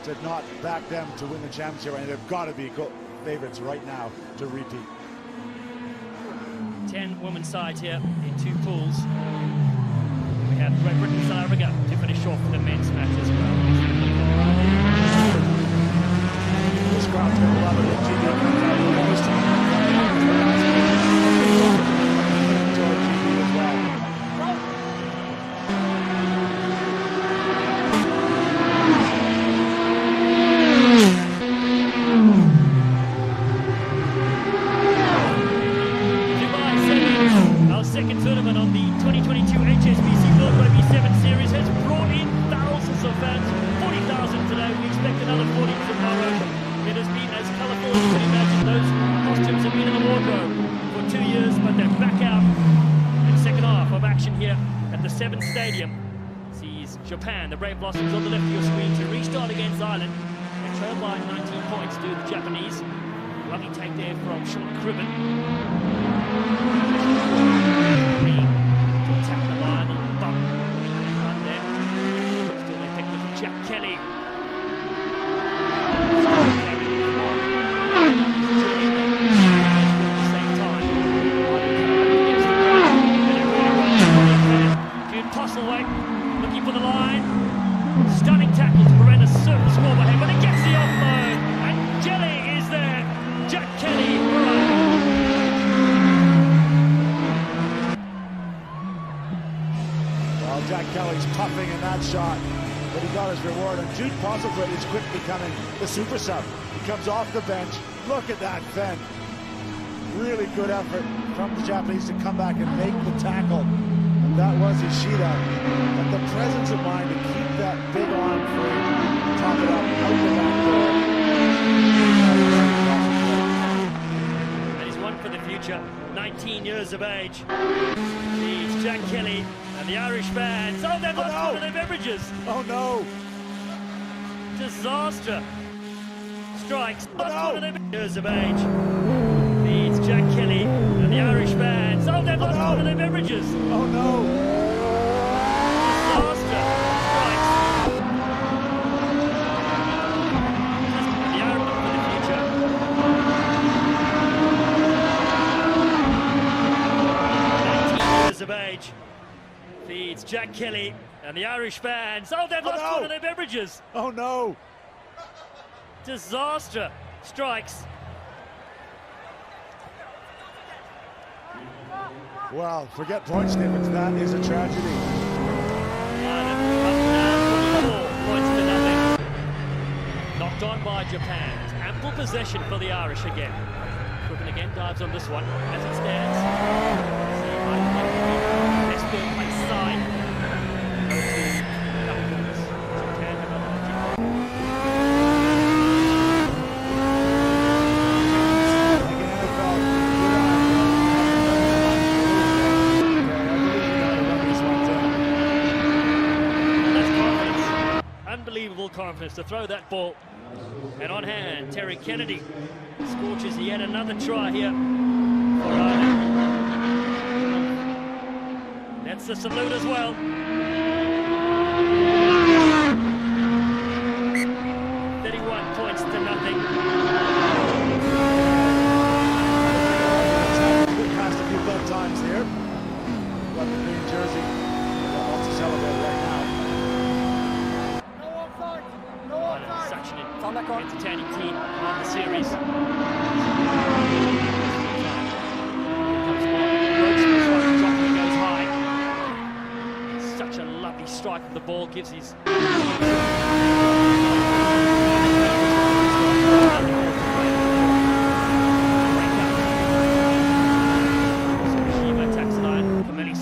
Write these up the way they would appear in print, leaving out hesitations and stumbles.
to not back them to win the championship, and they've got to be favorites right now to repeat. 10 women's sides here in 2 pools. We have Great Britain and South Africa to finish off the men's match as well. This crowd's going to love it when GB comes out with this team. Enjoy GB as well. Our second tournament on the 2022 HSBC World Rugby 7 Series has brought in thousands of fans. 40,000 today. We expect another 40 tomorrow. It has been as colourful as you can imagine. Those costumes have been in the wardrobe for 2 years, but they're back out in the second half of action here at the 7th Stadium. Sees Japan, the Brave Blossoms on the left of your screen, to restart against Ireland. They trail by 19 points to the Japanese. Lovely take there from Sean Cribben. To attack the line on the bump. Right there. Still effective with Jack Kelly. Looking for the line. Stunning tackle to prevent a certain score overhead, but it gets the offload. And Jelly is there. Jack Kelly. Well, Jack Kelly's puffing in that shot, but he got his reward. And Jude Postlethwaite is quick becoming the super sub. He comes off the bench. Look at that fend. Really good effort from the Japanese to come back and make the tackle. That was Ishida, but the presence of mind to keep that big arm free, top it up, out the back door. And he's one for the future, 19 years of age. It's Jack Kelly and the Irish fans. Oh, they've lost one of their beverages. Oh no! Disaster. Strikes. Lost one of their years of age. It's Jack Kelly and the Irish fans. Oh, they've lost one of their beverages. Oh no! Disaster. Strikes. The Irish for the future. 19 years of age. Feeds Jack Kelly and the Irish fans. Oh, they've lost one of their beverages. Oh no! Disaster. Strikes. Well, forget point statements, that is a tragedy. Points to nothing. Knocked on by Japan. Ample possession for the Irish again. Crooken again dives on this one as it stands. Best third place side. Japan have a unbelievable confidence to throw that ball. And on hand, Terry Kennedy scorches yet another try here for Ireland. That's the salute as well. 31 points to nothing. Good past a few bad times here. Got the green jersey. Wants to celebrate right now. Such an entertaining team on the series. Goes high. Such a lovely strike of the ball, gives his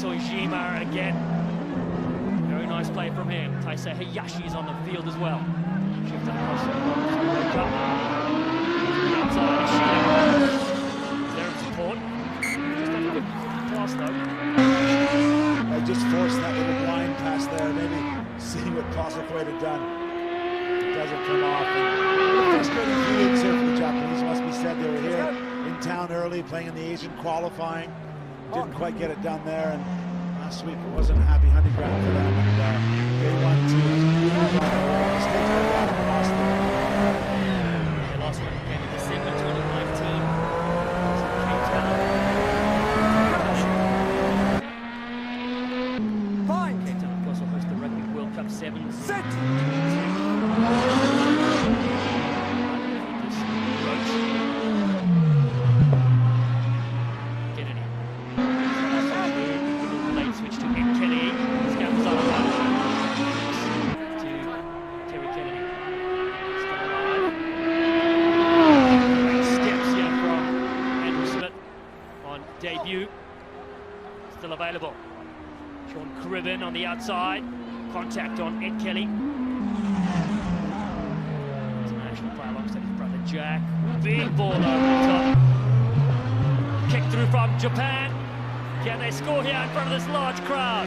Soijima again. Very nice play from him. Taisei Hayashi is on the field as well. Shifted across the outside. Is there support? Just a good pass though. They just forced that little blind pass there, maybe seeing what Postlethwaite had done. It doesn't come off. And frustrating feelings here for the Japanese, must be said. They were here in town early, playing in the Asian qualifying. Didn't quite get it done there, and last week it wasn't a happy hunting ground for them. And they won to mistakes like that lost them. Sit! Kennedy. Late switch to Ed Kelly. Scams up to Terry Kennedy. Still alive. Great steps here from Andrew Smith on debut. Still available. Sean Cribben on the outside. Contact on Ed Kelly. International player alongside his brother Jack. Big ball over the top. Kick through from Japan. Can they score here in front of this large crowd?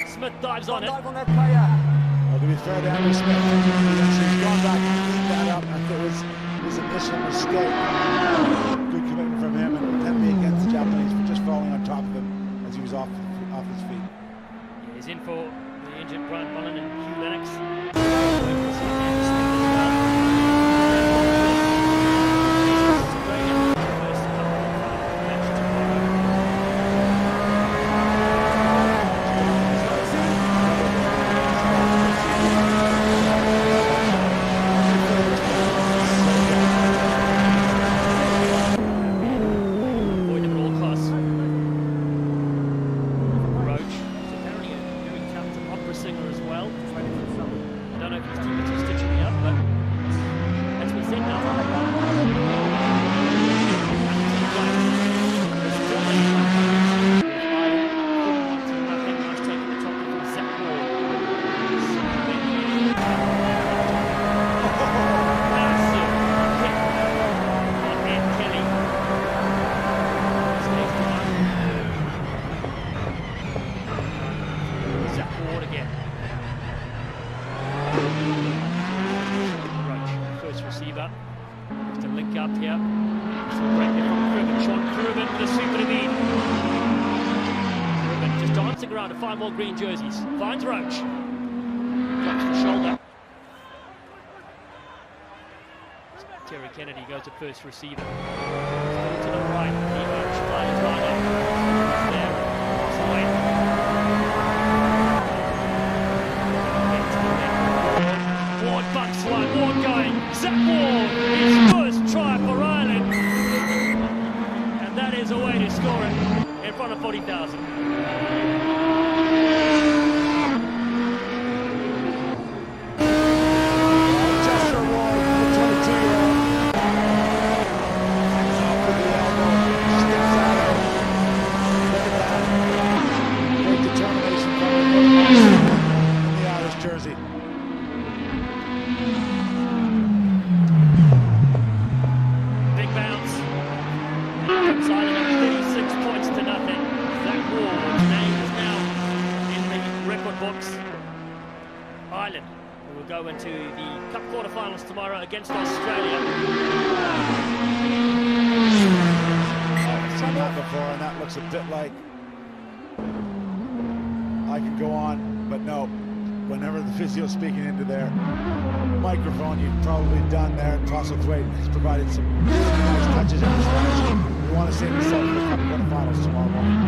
Smith dives on it. Well, to be fair to Andrew Smith, he's gone back and cleaned that up after his initial mistake. Good commitment from him, and then be against the Japanese for just falling on top of him as he was off his feet. Yeah, he's in for the injured Brian Mullen and Hugh Lennox. Singer as well. I don't know if his teammates are stitching me up, but that's what he said now. Nice taking the top from Zach Ward. Massive hit on Ed Kelly. Stays dry. Zach Ward again. Roach, first receiver. Just a link up here. Some break there from Cribben. Sean Cribben with a super to beat. Cribben just dancing around to find more green jerseys. Finds Roach. Drops the shoulder. Terry Kennedy goes to first receiver. Still to the right. Roach finds right up. There. Cross away. Ward bucks one, Ward going, Zach Ward, his first try for Ireland, and that is a way to score it in front of 40,000. Chester Ward, the 22-year-old. Off with the elbow, sticks at it. Look at that. Great determination from him in the Irish jersey. Big bounce. Comes Ireland at 36 points to nothing. Zach Ward's name is now in the record books. Ireland will go into the Cup quarterfinals tomorrow against Australia. I've seen that before, and that looks a bit like I can go on, but no. Whenever the physio's speaking into their microphone, you've probably done there. Postlethwaite has provided some nice touches in this match. We want to see himself in the Cup quarterfinals tomorrow morning.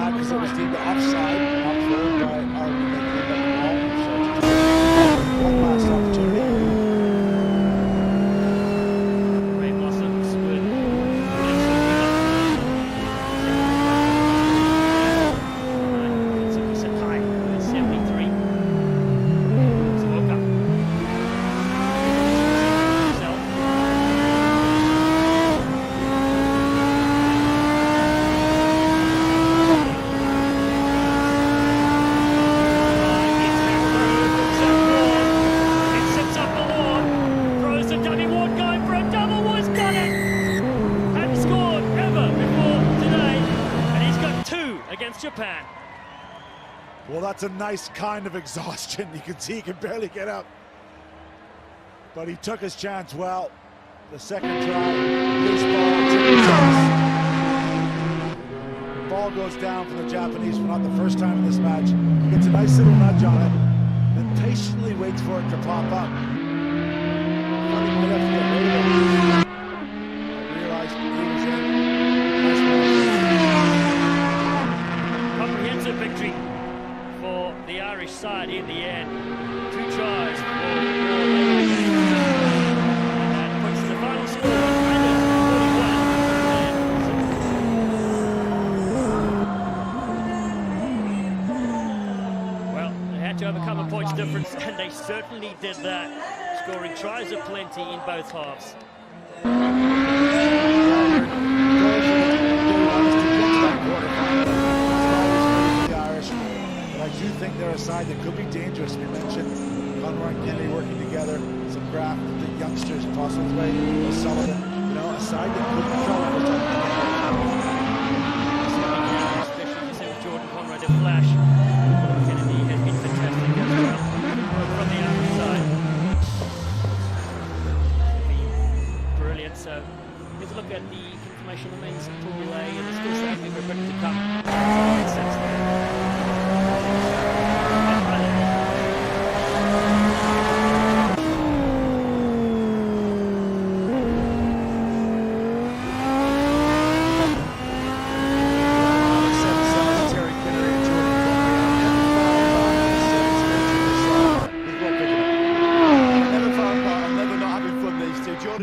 Because it was deemed offside, not thrown by Ireland. They cleaned up the ball, so one last opportunity. Ray Blossoms with set high with 73. So woke up. Against Japan. Well, that's a nice kind of exhaustion. You can see he can barely get up. But he took his chance well. The second try, loose ball, ball goes down for the Japanese for not the first time in this match. He gets a nice little nudge on it, then patiently waits for it to pop up. Realized he was in. Comprehensive victory for the Irish side in the end. 2 tries for and puts the final score at 41. Well, they had to overcome a points difference, and they certainly did that, scoring tries of plenty in both halves. I do think they're a side that could be dangerous. We mentioned Conroy and Kennedy working together, some craft, the youngsters, Postlethwaite, O'Sullivan, you know, a side that could be trouble for them. Especially you said with Jordan Conroy, the flash. Kennedy has been fantastic as well from the outside. Brilliant. So here's a look at the information on the men's Formula A, and it's still sadly we're ready to come.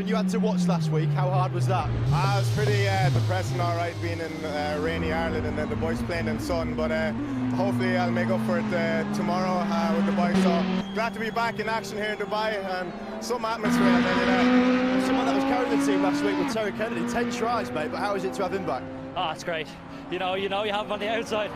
You had to watch last week. How hard was that? It was pretty depressing, all right, being in rainy Ireland and then the boys playing in sun. But hopefully I'll make up for it tomorrow with the boys. So glad to be back in action here in Dubai and some atmosphere. And then, Someone that was carrying the team last week with Terry Kennedy, 10 tries, mate. But how is it to have him back? Oh, it's great. You have him on the outside.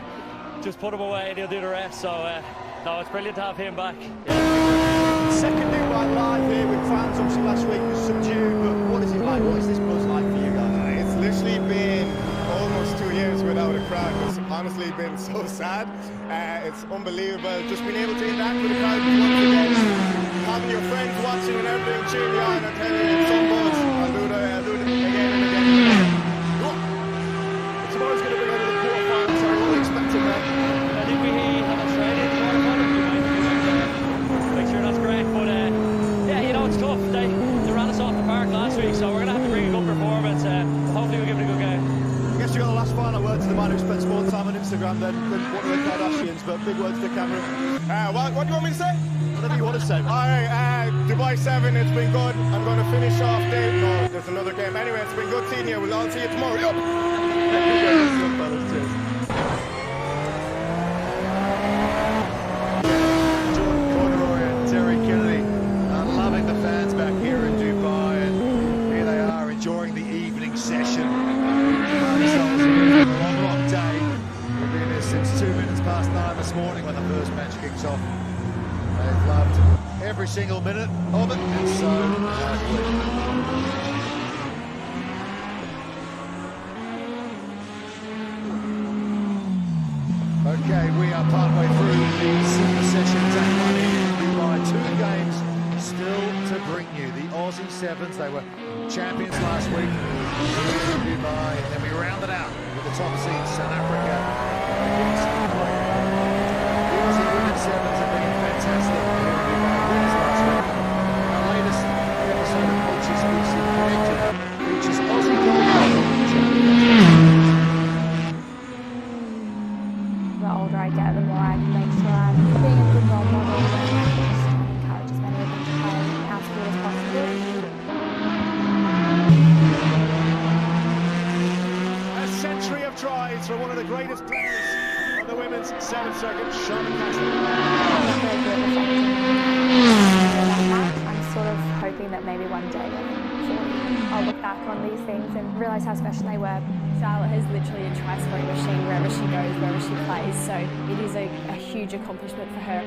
Just put him away and he'll do the rest. So, no, it's brilliant to have him back. Yeah. Second new one live here with fans. Obviously last week was subdued, but what is it like? What is this buzz like for you guys? it's literally been almost 2 years without a crowd. It's honestly been so sad. It's unbelievable. Just being able to interact with the crowd once again, having your friends watching and everything cheering you on and telling you it's some buzz. I'll do it again and again. Tomorrow's going to bring over the quarterfinals, so what are you expecting there? I think we have Australia in the quarterfinals. Make sure that's great. But yeah, it's tough. They ran us off the park last week, so we're going to have to bring a good performance. Hopefully we'll give it a good game. I guess you got the last final word to the man who spends more time on Instagram than one of the Kardashians, but big words to the camera. What do you want me to say? Whatever you want to say. All right, Dubai 7, it's been good. I'm going to finish off there. No, there's another game. Anyway, it's been good seeing you. We'll all see you tomorrow. Yup. Jordan Conroy and Terry Kennedy are loving the fans back here in Dubai, and here they are enjoying the evening session. Themselves here for a long, long day. They've been here since 2 minutes past 9 this morning when the first match kicks off. They've loved every single minute of it, and so okay, we are partway through the super session day 1 here in Dubai. 2 games still to bring you. The Aussie Sevens, they were champions last week here in Dubai, and then we rounded out with the top seed South Africa against England. The Aussie Women's Sevens have been fantastic here in Dubai. Winners last week. Our latest episode of Coaches BC Connected features Aussie gold champions. The older I get, the more I make sure I'm being a good role model and just encourage as many of them to play our sport as possible. A century of tries for one of the greatest players on the women's 7th circuit, Shannon Castle. I'm sort of hoping that maybe one day I'll look back on these things and realise how special they were. Charlotte has literally a try-scoring machine wherever she goes, wherever she plays, so it is a huge accomplishment for her.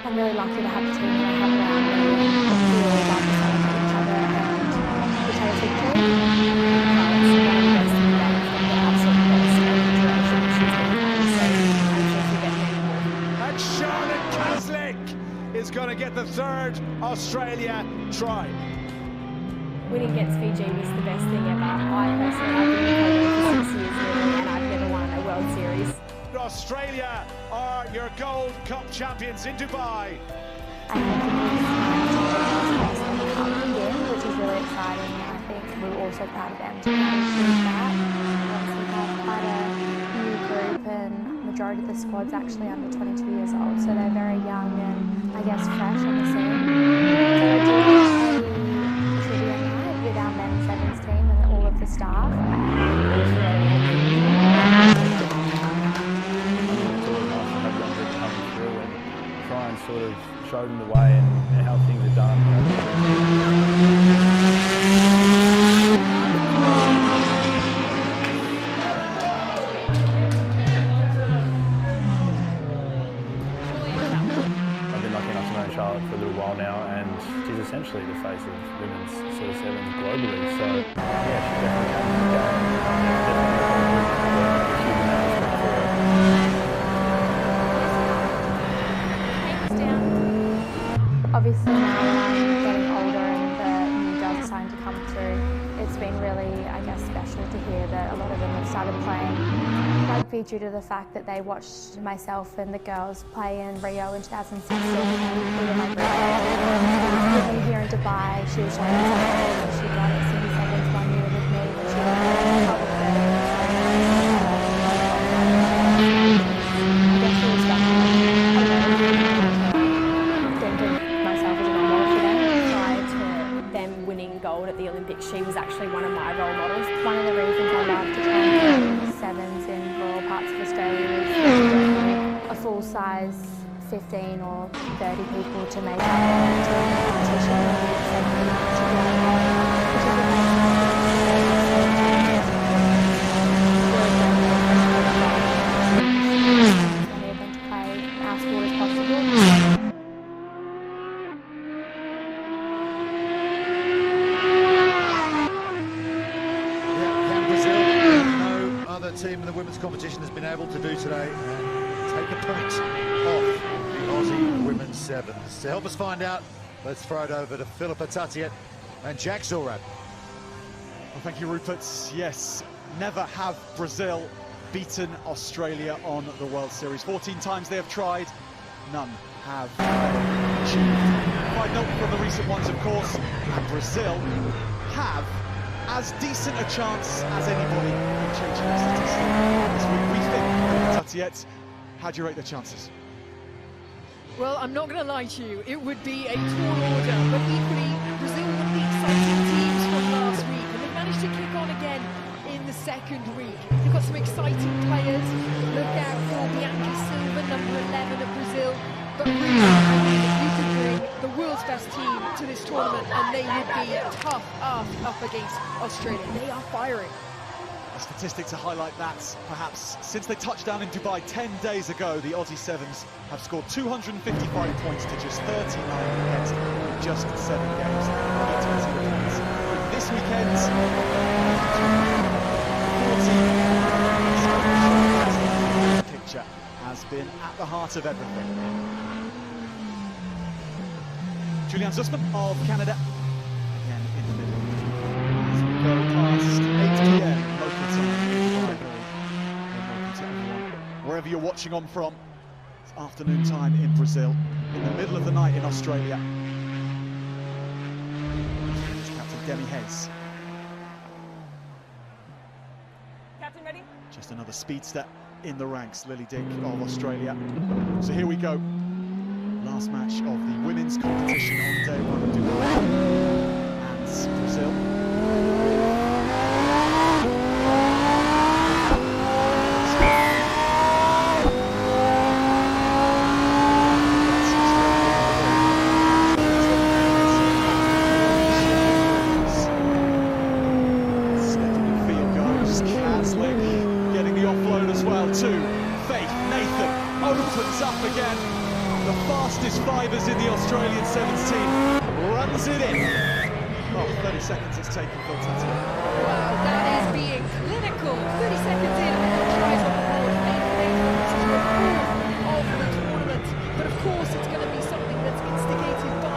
I'm really lucky to have the team that I have around me. We all love to celebrate each other and to take victory. Charlotte's one of the best in the game from the absolute best duration that she's been playing, so I'm sure she'll get many more. And Charlotte Caslick is going to get the third Australia try. Winning against Fiji was the best thing ever. I personally have been in for 6 years living and I've never won a World Series. Australia are your Gold Cup champions in Dubai. I think it is time to the cup again, which is really exciting. I think we're also proud of them to achieve that. We have quite a new group and majority of the squad's actually under 22 years old, so they're very young and I guess fresh on the scene. So I do have a trivia night with our men's sevens team and all of the staff. Try and sort of show them the way and how things are done. I've been lucky enough to know Charlotte for a little while now, and she's essentially the face of women's sort of sevens globally. So yeah, she's definitely having a go. Obviously now I'm getting older and the new girls are starting to come through, it's been really, I guess, special to hear that a lot of them have started playing rugby due to the fact that they watched myself and the girls play in Rio in 2016 and living here in Dubai. She was showing us she got it Sydney Sevens 1 year with me when she was top of 30. I guess it was special. Gold at the Olympics, she was actually one of my role models. One of the reasons I love to train sevens in rural parts of Australia is a full size 15 or 30 people to make up a competition. Team in the women's competition has been able to do today and take a point off the Aussie women's sevens. To help us find out, let's throw it over to Philippa Tatiet and Jack Zilrad. Well, thank you, Rupert. Yes, never have Brazil beaten Australia on the World Series. 14 times they have tried, none have achieved. Quite note from the recent ones, of course, and Brazil have as decent a chance as anybody in changing the statistics this week, we think. Tatiet, how do you rate their chances? Well, I'm not going to lie to you, it would be a tall order, but equally, Brazil were the exciting teams from last week, and they've managed to kick on again in the second week. They've got some exciting players. Look out for Bianca Silva, number 11 of Brazil. But really, I think you could bring the world's best team to this tournament and they would be tough up against Australia. They are firing. The statistics to highlight that, perhaps, since they touched down in Dubai 10 days ago, the Aussie Sevens have scored 255 points to just 39 against in just 7 games. This weekend, picture has been at the heart of everything. Julian Zussman of Canada, again in the middle. As we go past 8 p.m. local time. Welcome to everyone, wherever you're watching on from. It's afternoon time in Brazil, in the middle of the night in Australia. It's Captain Demi Hayes. Captain, ready? Just another speedster in the ranks, Lily Dick of Australia. So here we go. Last match of the women's competition on day one of Dubai. And Brazil. Stepping field goes, Caslick getting the offload as well too. Faith Nathan opens up again. The fastest fivers in the Australian sevens team runs it in. Oh, 30 seconds it's taken for Tatiet. Wow, that is being clinical. 30 seconds in and the tries on the board. Of the tournament. But of course it's going to be something that's instigated by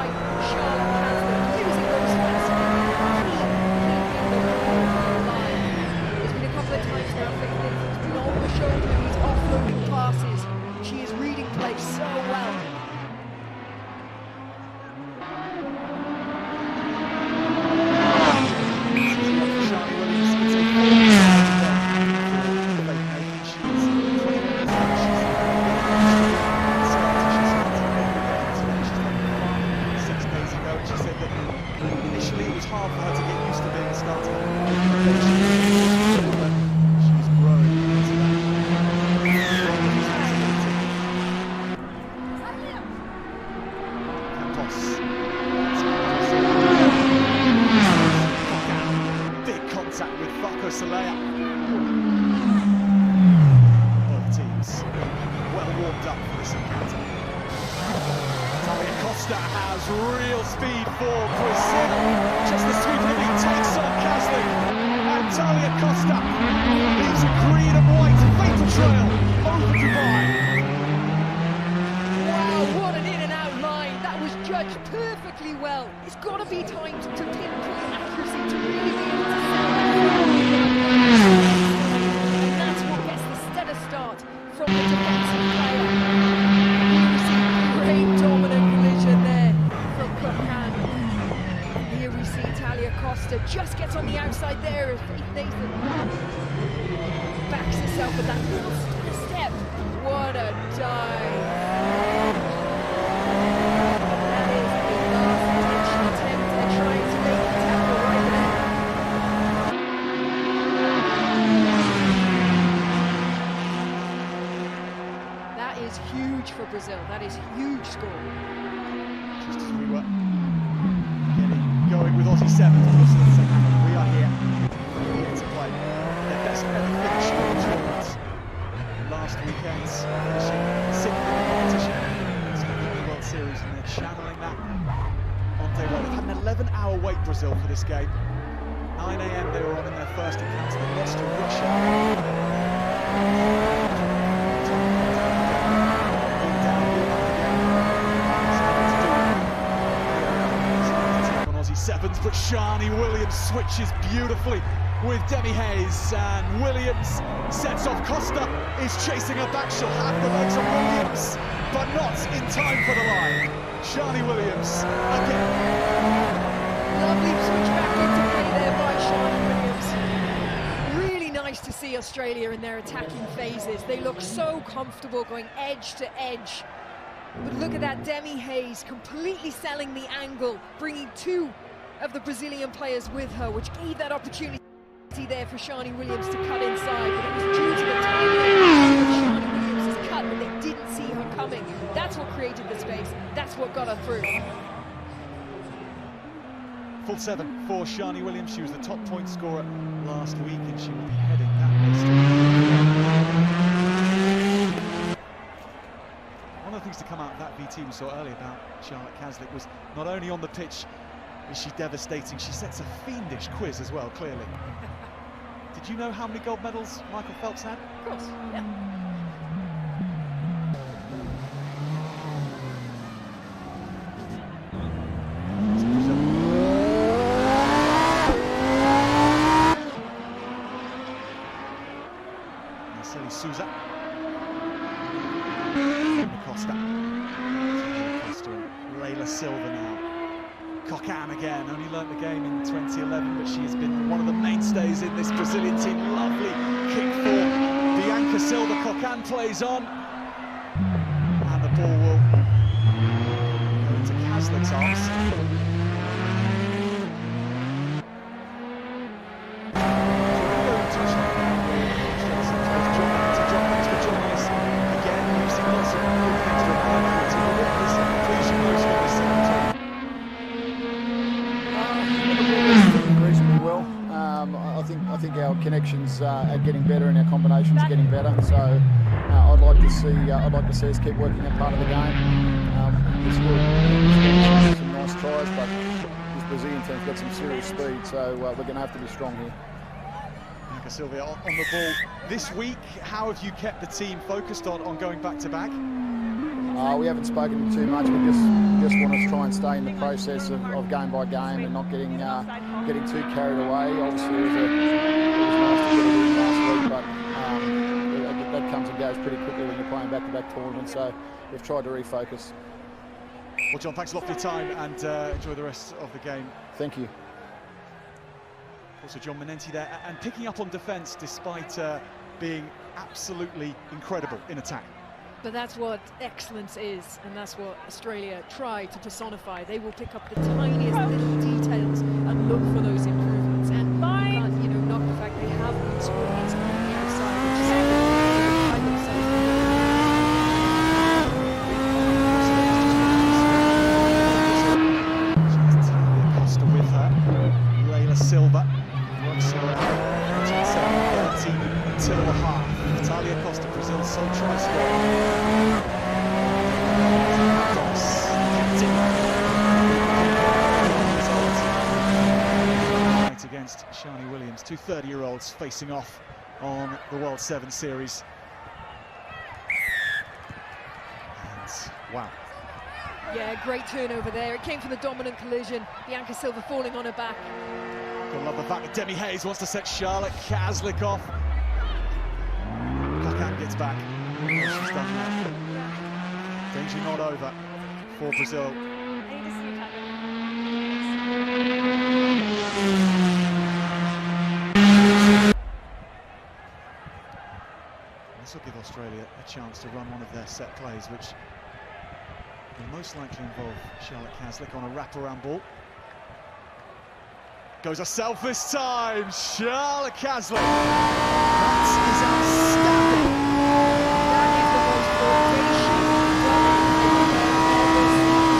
contact with Faco Salea. Both teams well warmed up for this encounter. Talia Costa has real speed for Brazil. Just the sweep of it takes on Kazlik. And Talia Costa leaves a green and white vapor trail over Dubai. Wow, what an in and out line. That was judged perfectly well. It's got to be timed to pinpoint accuracy to really be able to sell that. And that's what gets the stellar start from the defensive player. You see great dominant collision there from Kokan. Here we see Talia Costa just gets on the outside there as Nathan backs herself with that little step. What a dive. That is a last-ditch attempt at trying to make the tackle right there. That is huge for Brazil. That is huge score. Just as we were getting going with Aussie 7, we are here to play their best ever finish in the tournament. Last weekend's finishing 6th in the competition to the World Series, and they're channeling that on day one. They've had an 11-hour wait, Brazil, for this game. 9 AM they were on in their first encounter. They lost to Russia. Sevens, but Shani Williams switches beautifully with Demi Hayes, and Williams sets off. Costa is chasing her back. She'll have the legs on Williams, but not in time for the line. Shani Williams again. Lovely switch back into play there by Shani Williams. Really nice to see Australia in their attacking phases. They look so comfortable going edge to edge. But look at that, Demi Hayes completely selling the angle, bringing two of the Brazilian players with her, which gave that opportunity there for Shani Williams to cut inside. But it was due to the timing of Shani Williams' cut that they didn't see her coming. That's what created the space. That's what got her through. Full 7 for Shani Williams. She was the top point scorer last week, and she will be heading that list. One of the things to come out of that VT we saw earlier about Charlotte Kazlik was not only on the pitch is she devastating, she sets a fiendish quiz as well, clearly. Did you know how many gold medals Michael Phelps had? Of course, yeah. Marceli Souza. Costa. Layla Silva now. Kokan again, only learnt the game in 2011, but she has been one of the mainstays in this Brazilian team. Lovely kick for Bianca Silva. Kokan plays on, and the ball will go into Kazlik's arms. I think our connections are getting better and our combinations are getting better. So I'd like to see us keep working that part of the game. It's good. Some nice tries, but this Brazilian team's got some serious speed, so we're going to have to be strong here. Bianca Silva on the ball this week. How have you kept the team focused on going back to back? We haven't spoken too much. We just want to try and stay in the process of game by game and not getting too carried away. Obviously, it was nice to get a win last week, but that comes and goes pretty quickly when you're playing back-to-back tournaments. So we've tried to refocus. Well, John, thanks a lot for your time, and enjoy the rest of the game. Thank you. Also, John Manenti there, and picking up on defence despite being absolutely incredible in attack. But that's what excellence is, and that's what Australia try to personify. They will pick up the tiniest little details and look for those improvements. And you can't, knock the fact they have been scored hits on the outside, which is find themselves. Costa with her. Layla Silva works her out. till half. Natalia Costa, Brazil's sole try scorer. Against Shani Williams, two 30-year-olds facing off on the World 7 Series. And wow. Yeah, great turnover there. It came from the dominant collision. Bianca Silva falling on her back. I love the fact that Demi Hayes wants to set Charlotte Kaslik off. Kakan gets back. She's done that. Danger not over for Brazil. This will give Australia a chance to run one of their set plays, which will most likely involve Charlotte Kaslik on a wraparound ball. Goes herself this time, Charlotte Kaslik. That is outstanding. That is the most audacious running.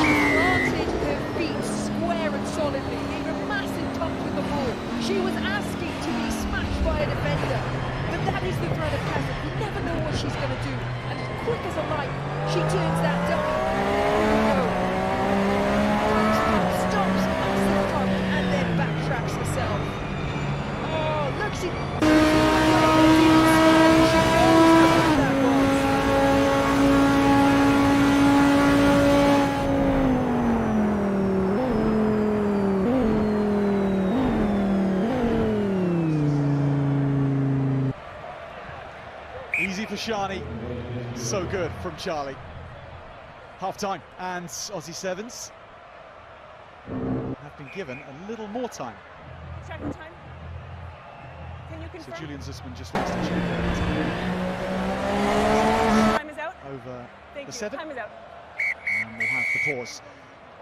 She planted her feet square and solidly, gave a massive touch with the ball. She was asking to be smashed by a defender. But that is the threat of Kaslik. You never know what she's going to do. And as quick as a light, she turns that dummy. Stops, massive touch, and then backtracks herself. Oh, look, she that was. Easy for Shani, so good from Charlie. Half-time, and Aussie Sevens have been given a little more time. Checking time. Can you confirm? So Julian Zussman just wants to check Time is out. over Thank the you. 7. Time is out. And we'll have the pause.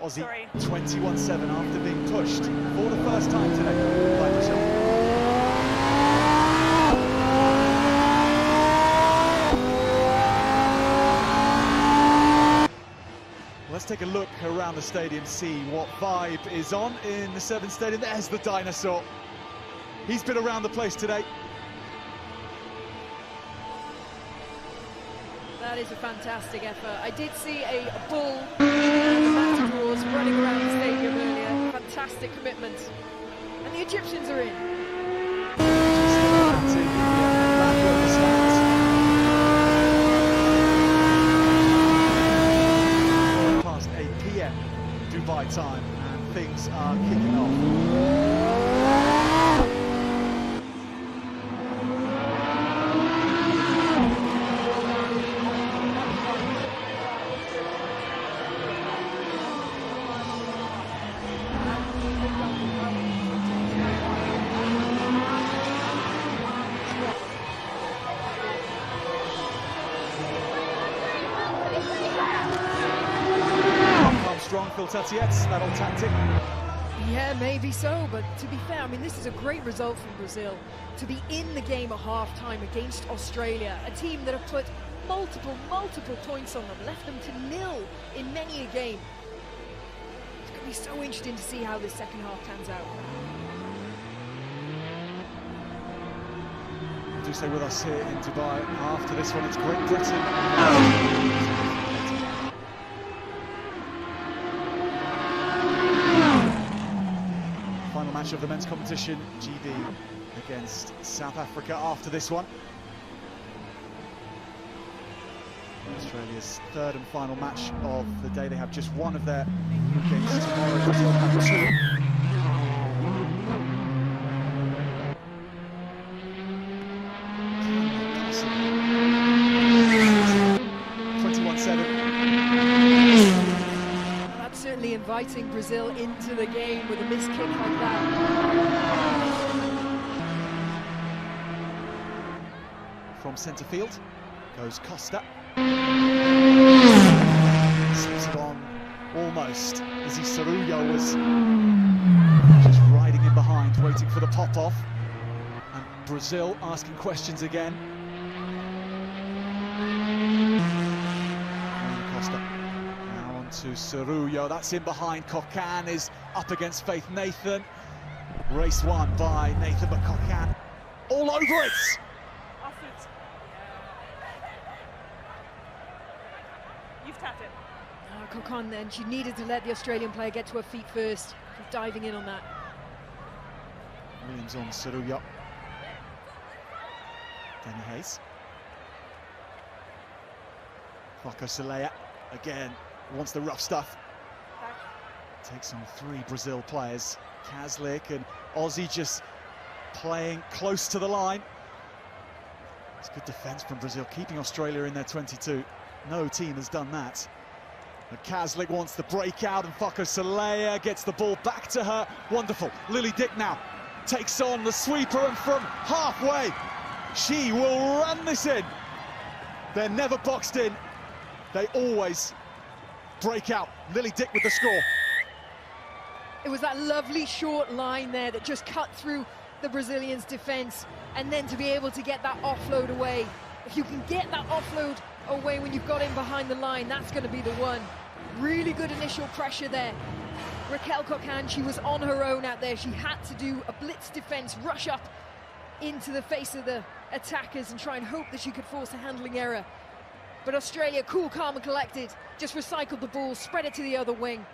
Aussie Sorry. 21-7 after being pushed for the first time today by Brazil. Let's take a look around the stadium, see what vibe is on in the 7 stadium. There's the dinosaur. He's been around the place today. That is a fantastic effort. I did see a bull and the matadors running around the stadium earlier. Fantastic commitment. And the Egyptians are in. Past 8 PM Dubai time, and things are kicking off. Strong Phil Tatiet's that old tactic. Yeah, maybe so, but to be fair, I mean, this is a great result from Brazil. To be in the game at half-time against Australia, a team that have put multiple points on them, left them to nil in many a game. It's going to be so interesting to see how this second half pans out. Do stay with us here in Dubai. After this one, it's Great Britain. Final match of the men's competition, GB against South Africa after this one. Australia's third and final match of the day. They have just one of their games tomorrow. Brazil have 2. 21-7. That's certainly inviting Brazil into the game with a missed kick like that. From centre field goes Costa. Slips it on almost. Izzy Saruyo was just riding in behind, waiting for the pop-off. And Brazil asking questions again. Costa now on to Saruyo. That's in behind. Kokan is up against Faith Nathan. Race won by Nathan, but Kokan all over it. Cocon then. She needed to let the Australian player get to her feet first. She's diving in on that. Williams on Saruya. Danny Hayes. Fako Saleya again wants the rough stuff. Takes on 3 Brazil players. Kazlik and Aussie just playing close to the line. It's good defence from Brazil, keeping Australia in their 22. No team has done that. But Kazlik wants the breakout, and Fako Saleya gets the ball back to her. Wonderful. Lily Dick now takes on the sweeper, and from halfway, she will run this in. They're never boxed in. They always break out. Lily Dick with the score. It was that lovely short line there that just cut through the Brazilians' defence, and then to be able to get that offload away. If you can get that offload away when you've got him behind the line, that's going to be the one. Really good initial pressure there. Raquel Cocon, she was on her own out there. She had to do a blitz defence, rush up into the face of the attackers and try and hope that she could force a handling error. But Australia, cool, calm and collected, just recycled the ball, spread it to the other wing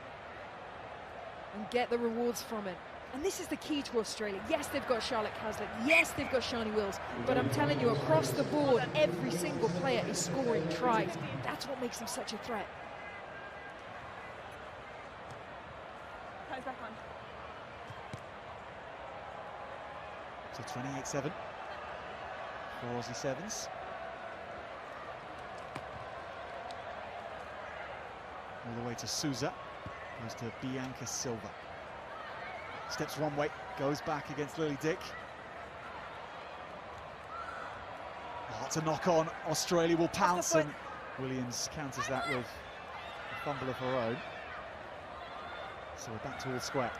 and get the rewards from it. And this is the key to Australia. Yes, they've got Charlotte Kazlik. Yes, they've got Shani Wills. But I'm telling you, across the board, every single player is scoring tries. That's what makes them such a threat. Ties back on. So 28-7 for Aussie Sevens. All the way to Souza. Goes to Bianca Silva. Steps one way, goes back against Lily Dick. Oh, it's a knock on. Australia will pounce, and Williams counters that with a fumble of her own. So we're back to all square.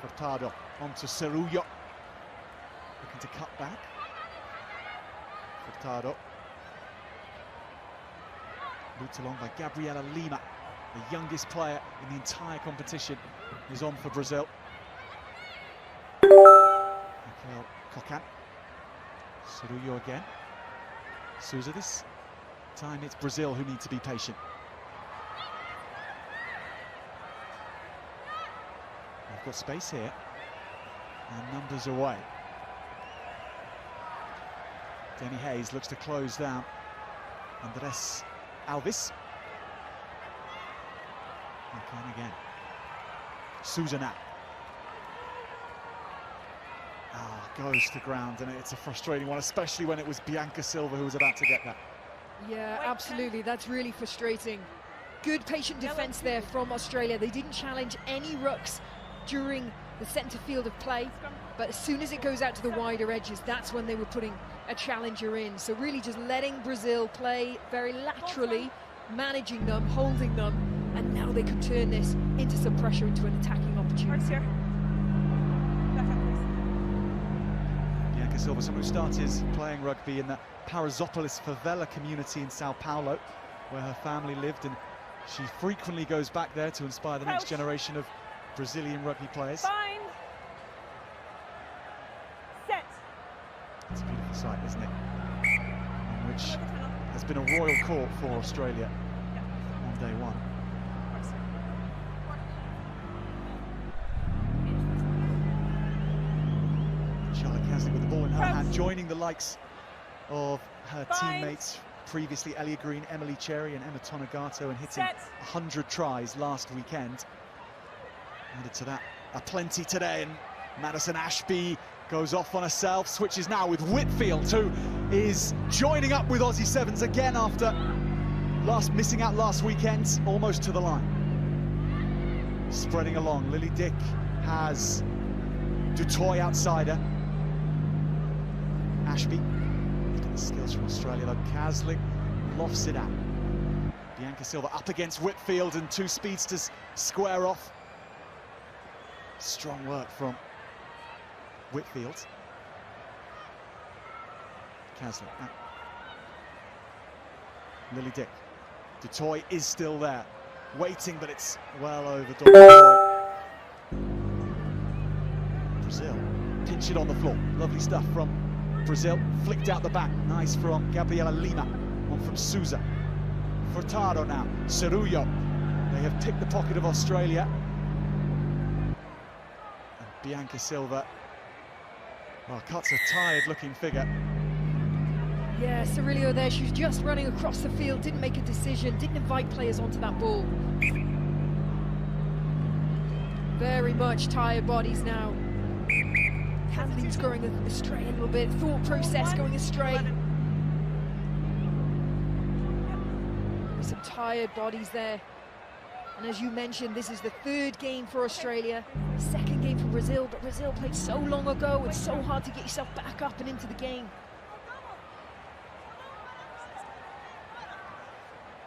Furtado onto Cerullo. Looking to cut back. Furtado. Looped along by Gabriela Lima. The youngest player in the entire competition is on for Brazil. Raquel Cocon. Cerullo again. Souza, this time it's Brazil who need to be patient. They've got space here, and numbers away. Danny Hayes looks to close down Andres Alves. And again. Souza now. Goes to ground, and it's a frustrating one, especially when it was Bianca Silva who was about to get that. Yeah, absolutely. That's really frustrating. Good patient defence there from Australia. They didn't challenge any rucks during the centre field of play, but as soon as it goes out to the wider edges, that's when they were putting a challenger in. So really just letting Brazil play very laterally, managing them, holding them, and now they could turn this into some pressure, into an attacking opportunity. Bianca Silva, someone who started playing rugby in the Paraisópolis favela community in Sao Paulo, where her family lived, and she frequently goes back there to inspire the next generation of Brazilian rugby players. Fine. Set. It's a beautiful sight, isn't it? Which has been a royal court for Australia on day one. Charlotte Kazlik with the ball in her hand, joining the likes of her teammates previously, Ellia Green, Emily Cherry and Emma Tonagato, and hitting 100 tries last weekend. Added to that plenty today, and Madison Ashby goes off on herself, switches now with Whitfield, who is joining up with Aussie Sevens again after missing out last weekend, almost to the line. Spreading along, Lily Dick has Dutoy outside her. Ashby, look at the skills from Australia though. Kazlik lofts it out. Bianca Silva up against Whitfield, and two speedsters square off. Strong work from Whitfield. Kazlik out. Lily Dick. Dutoy is still there, waiting, but it's well over Dutoy. Brazil pinch it on the floor. Lovely stuff from Brazil. Flicked out the back. Nice from Gabriela Lima. One from Souza. Furtado now. Cerullo. They have picked the pocket of Australia. And Bianca Silva, well, cuts a tired-looking figure. Yeah, Cirillo there, she was just running across the field, didn't make a decision, didn't invite players onto that ball. Very much tired bodies now. Handling's going astray a little bit, thought process going astray. There's some tired bodies there. And as you mentioned, this is the third game for Australia, second game for Brazil, but Brazil played so long ago, it's so hard to get yourself back up and into the game.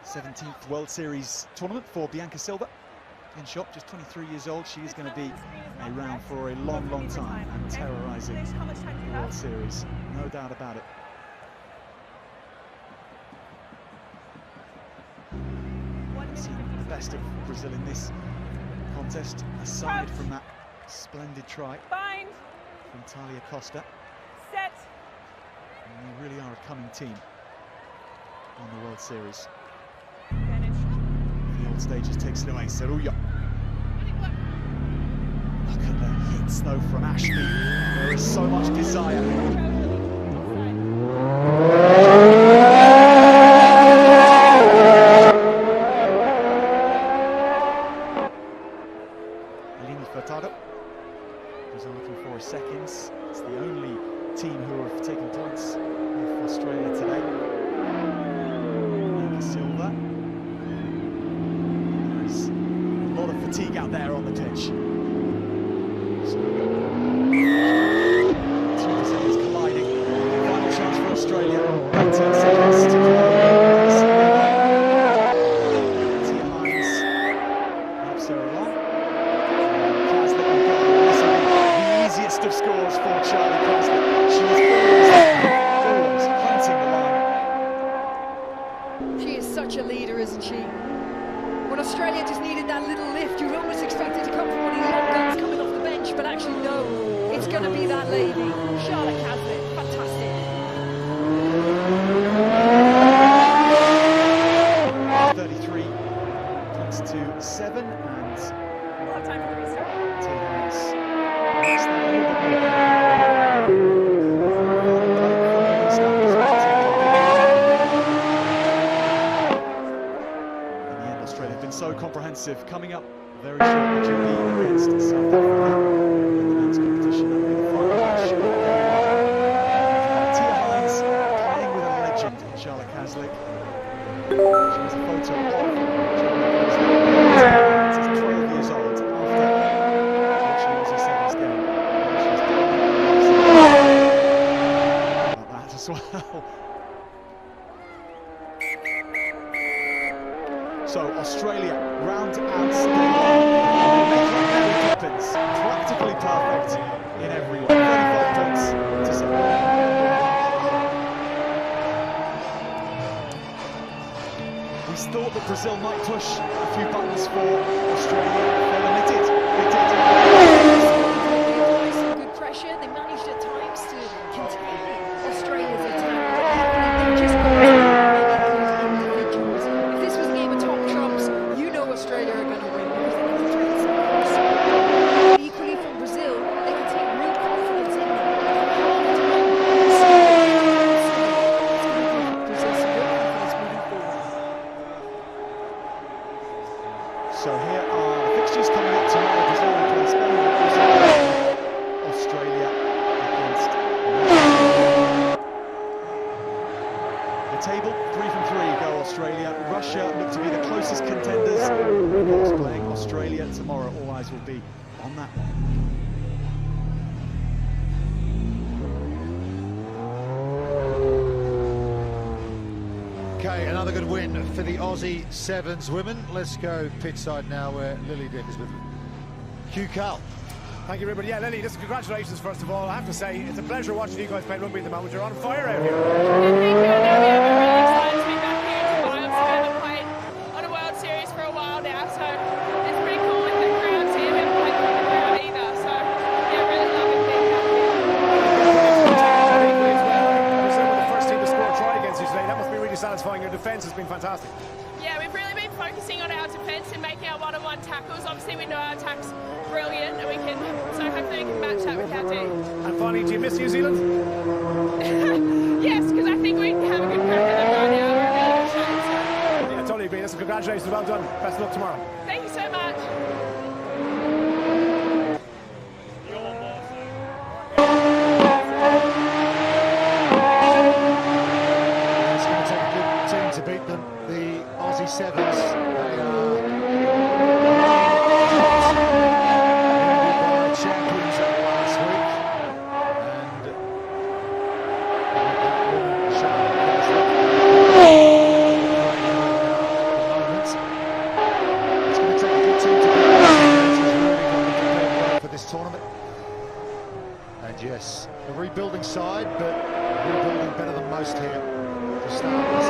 17th World Series tournament for Bianca Silva. In shop, just 23 years old. She is going to be around for a long, long time and terrorising the World Series. No doubt about it. Seen the best of Brazil in this contest, aside from that splendid try from Talia Costa. Set. And they really are a coming team on the World Series. The old stages takes it away. Cirillo. Look at the hits though from Ashley. There is so much desire. Eleni Furtado. Brazil looking for seconds. It's the only team who have taken points of Australia today. Silva. There's a lot of fatigue out there on the pitch. So, two Brazilians colliding. Final chance for Australia. 18 seconds to go. Tia Hines helps her along. Caslick will go. This will be the easiest of scores for Charlie Caslick. She is always hunting the line. She is such a leader, isn't she? When Australia just needed that little lift, you'd almost expect it to come from one of the young guns coming off the bench, but actually no, it's going to be that lady, Charlotte Caslick. Fantastic. 33 points to 7, and We'll have time for the restart. So comprehensive. Coming up very shortly, GP against South Africa in the men's competition. That'll be the final match. Tia Hines playing with a legend, Charlotte Caslick. She has a photo of Charlotte Caslick. She's 12 years old after watching Aussie Sevens game. She's about that as well. So Australia round out the line. Mary Poppins, practically perfect in every way. 35 points to 7. We thought that Brazil might push a few buttons for Australia, and they did. Some good pressure. They managed at times to contain Australia's attack. They just got individuals. If this was a game of top trumps, you know Australia are going to win because they can threat so equally from Brazil, they can take real confidence in them. Brazil some real confidence moving forward. So here are the fixtures coming up tomorrow. Brazil will play Spain, Australia against the table. 3 from 3 go Australia. Russia look to be the closest contenders. Of course, playing Australia tomorrow. All eyes will be on that one. Okay, another good win for the Aussie Sevens women. Let's go pitchside now where Lily Dick is with Hugh Carl. Thank you, everybody. Yeah, Lily, listen, congratulations, first of all. I have to say, it's a pleasure watching you guys play rugby at the moment. You're on fire out here. Thank you. No, we're really excited to be back here in Dubai. Obviously, we haven't played on a World Series for a while now, so it's pretty cool with the crowds here. We haven't played for the crowd either, so yeah, really loving being back here. Brazil were the first team to score a try against you today. That must be really satisfying. Your defence has been fantastic. Yeah, we've really been focusing on our defence and making our one-on-one tackles. Obviously, we know our attack's brilliant, and so hopefully we can match that with our D. And finally, do you miss New Zealand? Yes, because I think we have a good crack at them right now. We're in really good shape. So. Yeah, totally agree. Listen, congratulations, well done. Best of luck tomorrow. Thank you so much. It's going to take a good team to beat them. The Aussie Sevens, they are champions of last week. It's going to take a good team to beat them for this tournament. And yes, a rebuilding side, but rebuilding better than most here. To start this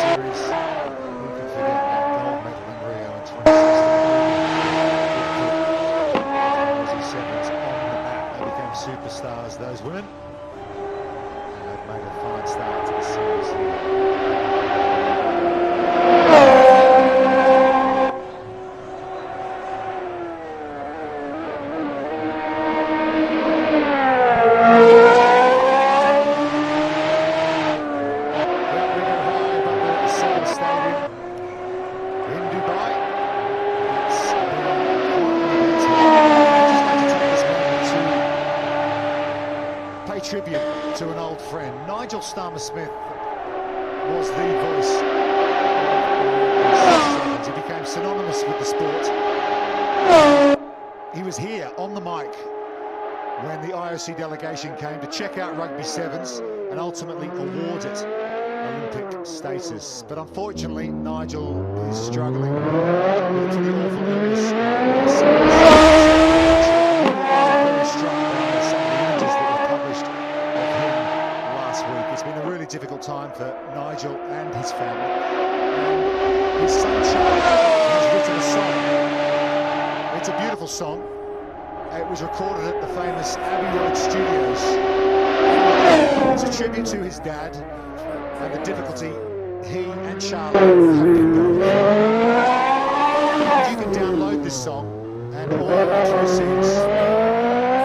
series, who can forget that gold medal in Rio in 2016? Aussie Sevens on the map. They became superstars, those women. And they've made a fine start to the series here. Tribute to an old friend. Nigel Starmer-Smith was the voice of the He became synonymous with the sport. He was here on the mic when the IOC delegation came to check out Rugby Sevens and ultimately award it Olympic status. But unfortunately, Nigel is struggling with a pretty awful illness. Very struck by some of the images that were published of him last week. It's been a really difficult time for Nigel and his family. And his son Charlie has written a song. It's a beautiful song. It was recorded at the famous Abbey Road Studios. It's a tribute to his dad and the difficulty he and Charlie have been going through. If you can download this song, and all the proceeds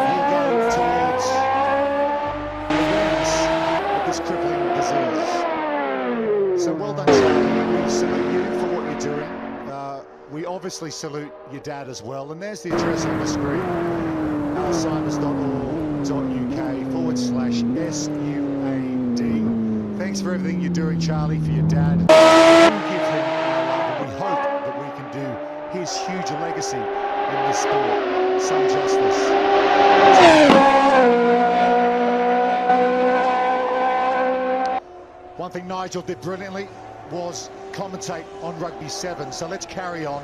will go towards awareness of this crippling disease. So well done, Charlie. We salute you for what you're doing. We obviously salute your dad as well. And there's the address on the screen, alzheimers.org.uk/SUAD. Thanks for everything you're doing, Charlie, for your dad. We give him our love, and we hope that we can do his huge legacy in this sport some justice. One thing Nigel did brilliantly was commentate on Rugby 7, so let's carry on,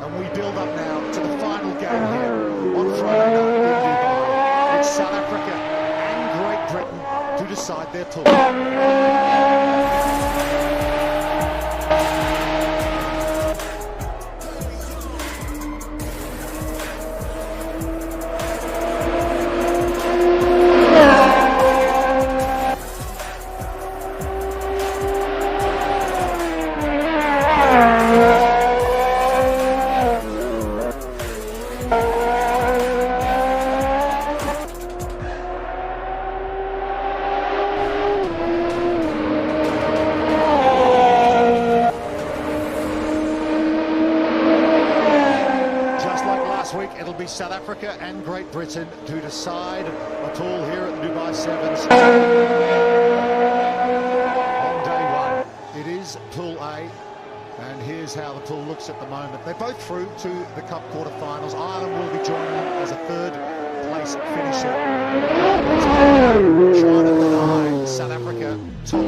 and we build up now to the final game here on Friday night in Dubai. It's South Africa and Great Britain to decide their pool. It'll be South Africa and Great Britain to decide a pool here at the Dubai Sevens. On day one, it is Pool A, and here's how the pool looks at the moment. They're both through to the Cup quarterfinals. Ireland will be joining them as a third place finisher. Trying to deny South Africa top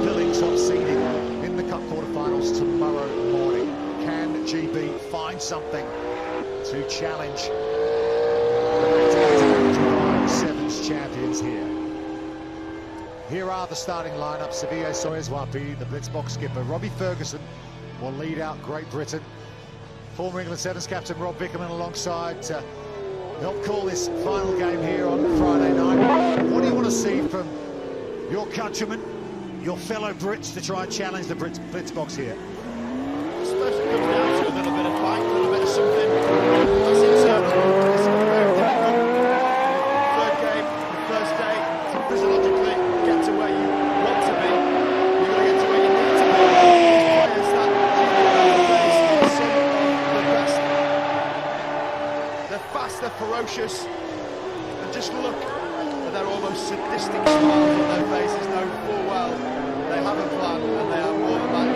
billing, top seeding in the Cup quarterfinals tomorrow morning. Can GB find something to challenge the Sevens champions here? Here are the starting lineup. Sevilla Soyezwapi, the Blitzbox skipper. Robbie Ferguson will lead out Great Britain. Former England Sevens captain Rob Vickerman alongside to help call this final game here on Friday night. What do you want to see from your countrymen your fellow Brits to try and challenge the Blitz box here. I suppose it comes down to a little bit of fight, a little bit of something. That's internal. It's very difficult. Third game, the first day, to physiologically get to where you want to be. You've got to get to where you need to be. These players that are some of the best. They're fast, they're ferocious, and just look at their almost sadistic smiles on their faces, know full well they have a plan and they are more than that.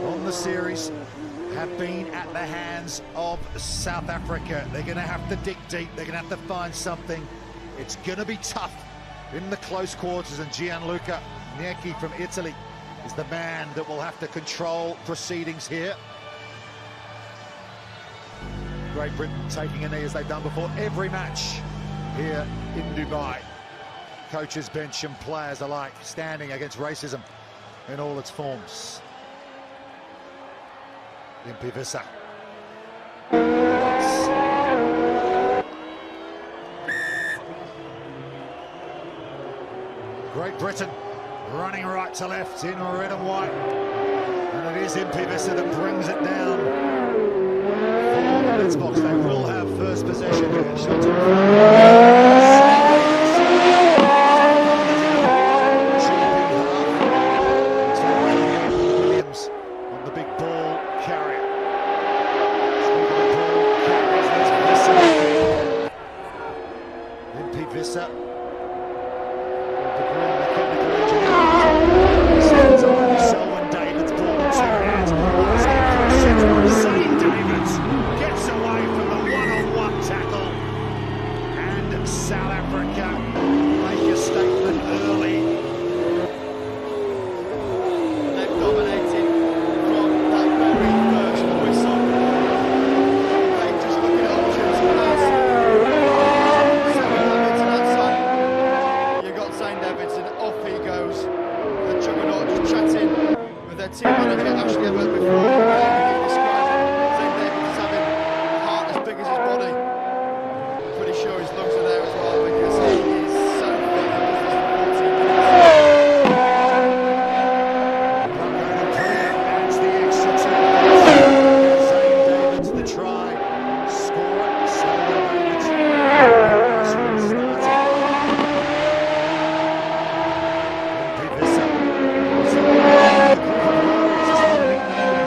On the series have been at the hands of South Africa. They're going to have to dig deep. They're going to have to find something. It's going to be tough in the close quarters, and Gianluca Niecki from Italy is the man that will have to control proceedings here. Great Britain taking a knee as they've done before every match here in Dubai. Coaches, bench and players alike standing against racism in all its forms. Impivisa. Great Britain running right to left in red and white. And it is Impivisa that brings it down. For the Blitz box, they will have first possession here. Shots Williams on the big ball carrier. Impivisa. South Africa make a statement early. They've dominated from that very first whistle. They just look at options as Saint Davidson outside. You've got Saint Davidson, off he goes. The juggernaut just chatting with their team manager Ashley Everett before. He described Saint Davidson as having a heart as big as his body. Pretty sure his lungs are there as well because he is so fit. That's the extra 2 minutes. St. David's the try. Score it.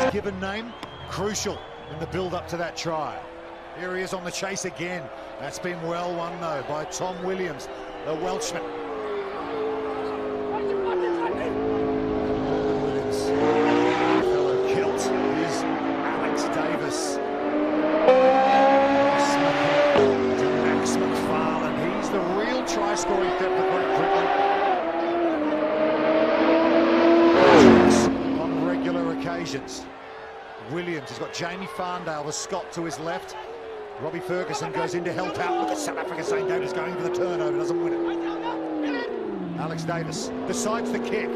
His given name, crucial in the build-up to that try. Here he is on the chase again. That's been well won, though, by Tom Williams, the Welshman. Williams, fellow Kilt, is Alex Davis. To Max McFarlane. He's the real try-scoring threat for Great Britain. On regular occasions. Williams has got Jamie Farndale, the Scot, to his left. Robbie Ferguson goes in to help out. Look at South Africa. St. Davis going for the turnover, doesn't win it. Alex Davis decides the kick.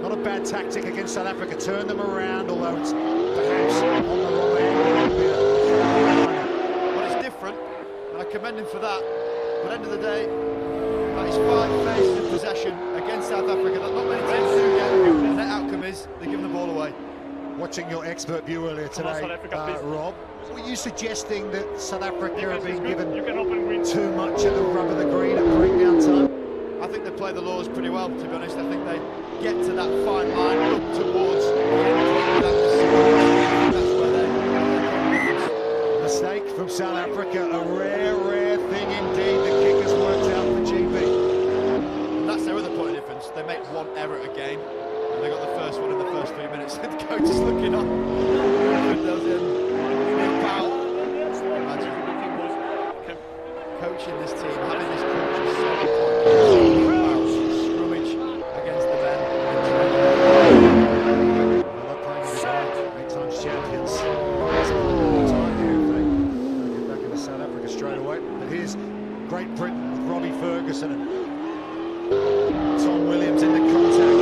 Not a bad tactic against South Africa. Turn them around, although it's perhaps on the wrong angle. Well, it's different, and I commend him for that. But at the end of the day, that is 5 phases of possession against South Africa that not many teams do get. And that outcome is they give the ball away. Watching your expert view earlier today, Rob, were you suggesting that South Africa have been given too much of the rub of the green at breakdown time? I think they play the laws pretty well, to be honest. I think they get to that fine line up towards the end. That's where they're. Mistake from South Africa, a rare thing indeed. The kick has worked out for GB. And that's their other point of difference. They make one error a game. And they got the first one in the first 3 minutes. The coach is looking on. Imagine coaching this team, having this culture so important. Scrummage against the men. Well, they're playing design, 8 times champions. It's a little time here if they get back into South Africa straight away. But here's Great Britain with Robbie Ferguson and Tom Williams into contact.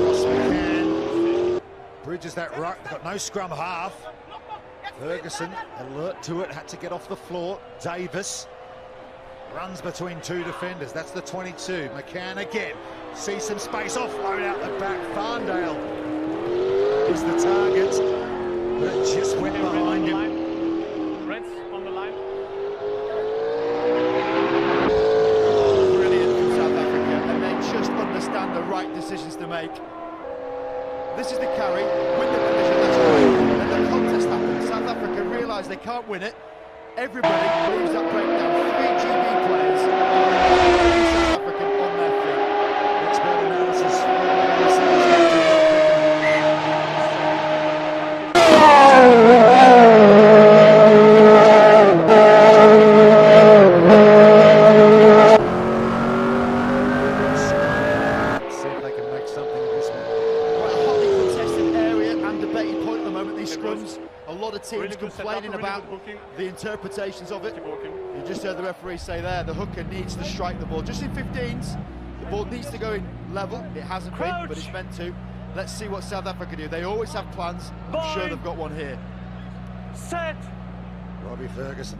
Ross McCann bridges that ruck. They've got no scrum half. Ferguson, alert to it, had to get off the floor. Davis runs between two defenders. That's the 22. McCann again. Sees some space, offload out the back. Farndale is the target, but it just went behind him. Reds on the line. Brilliant from South Africa, and they just understand the right decisions to make. This is the carry, win the collision, that's great, and the contest happens. South Africa realise they can't win it. Everybody leaves that breakdown. 3 GB players South African on their feet. Expert analysis. See if they can make something of this one. Quite a hotly contested area and debated point at the moment, these scrums. A lot of teams complaining about the interpretations of it. You just heard the referee say there, the hooker needs to strike the ball. Just in 15s, the ball needs to go in level. It hasn't been, but it's meant to. Let's see what South Africa do. They always have plans. I'm sure they've got one here. Set. Robbie Ferguson.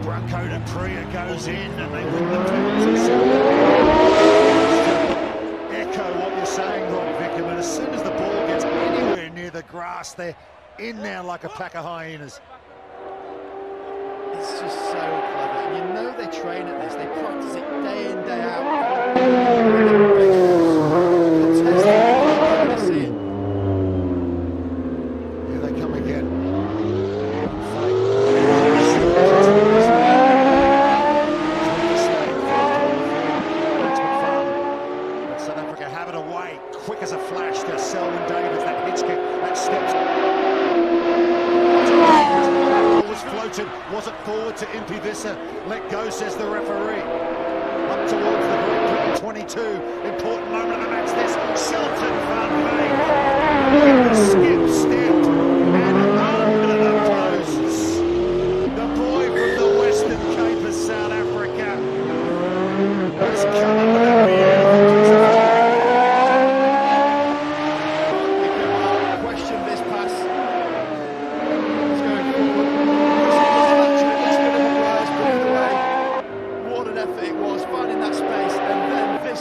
Branko de Priya goes in and they win the penalty. Echo what you're saying, Rob Vickerman. As soon as the ball gets anywhere near the grass, they're in there like a pack of hyenas. It's just so clever. And you know they train at this. They practice it day in, day out. Here they come again. South Africa have it away, quick as a flash to Selwyn Davies, that hitch kick, that steps. Was floated, was it forward to Impi Visser? Let go, says the referee. Up towards the group, 22. Important moment of the match, this. Shelton Van Veek. Skip, step, and under the posts. The boy from the Western Cape of South Africa has come up with a beautiful piece of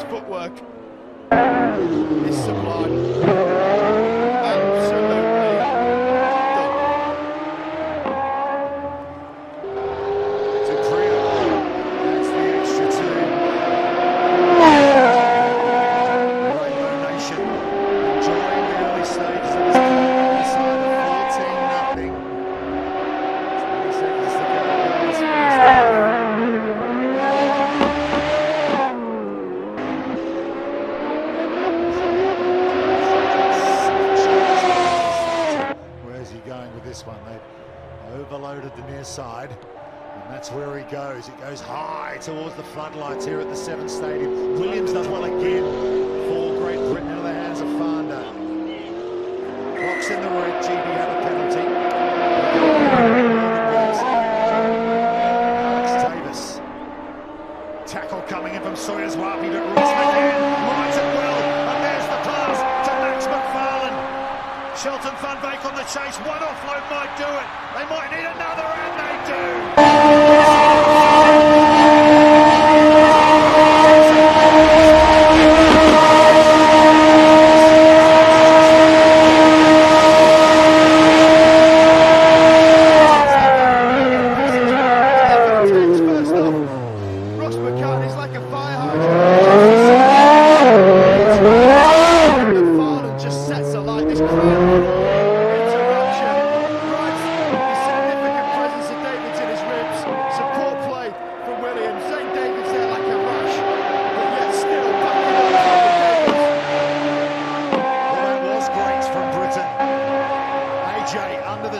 footwork is sublime. Absolutely done. To Priya. That's the extra two. Rainbow Nation enjoying the early stages of this game inside of 14-0. 20 seconds to go in this first half. One. They've overloaded the near side, and that's where he goes. It goes high towards the floodlights here at the Seven Stadium. Williams does well again for Great Britain into the hands of Farndale. Clock's in the red. GB have a penalty. Alex Davis. Tackle coming in from Sawyers Wapi, but Ross McCann rides it well, and there's the pass to Max McFarlane. Shelton Van Veek on the chase, one offload might do it. They might need another, and they do. Ross McCann is like a fire hydrant. McFarlane just sets alight this crowd.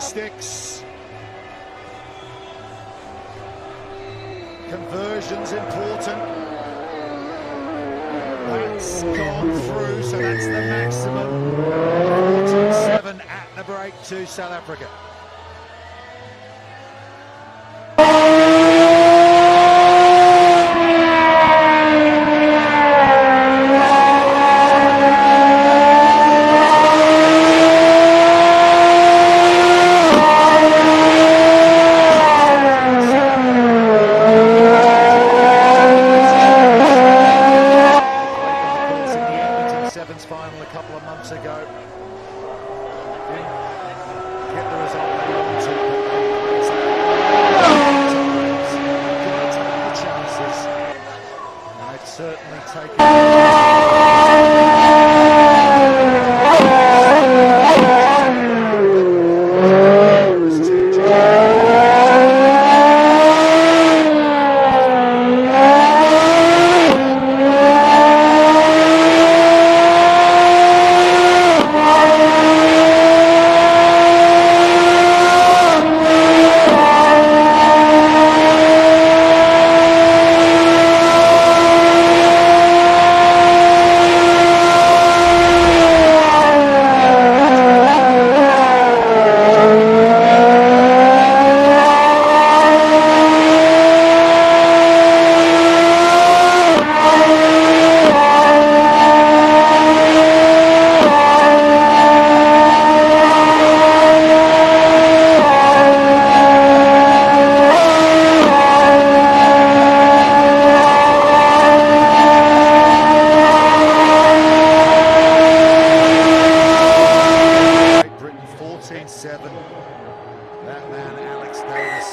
Sticks. Conversion's important. That's gone through, so that's the maximum. 14-7 at the break to South Africa. Champions final a couple of months ago. Didn't get the result they wanted, but they played times. Got to take the chances. And they've certainly taken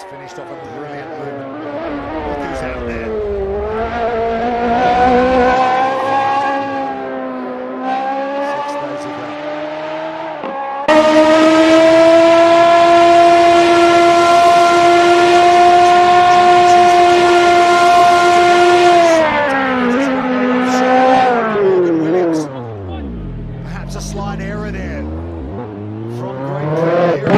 finished off a brilliant movement. Look who's out there. 6 days ago. Perhaps a slight error there from Great Britain.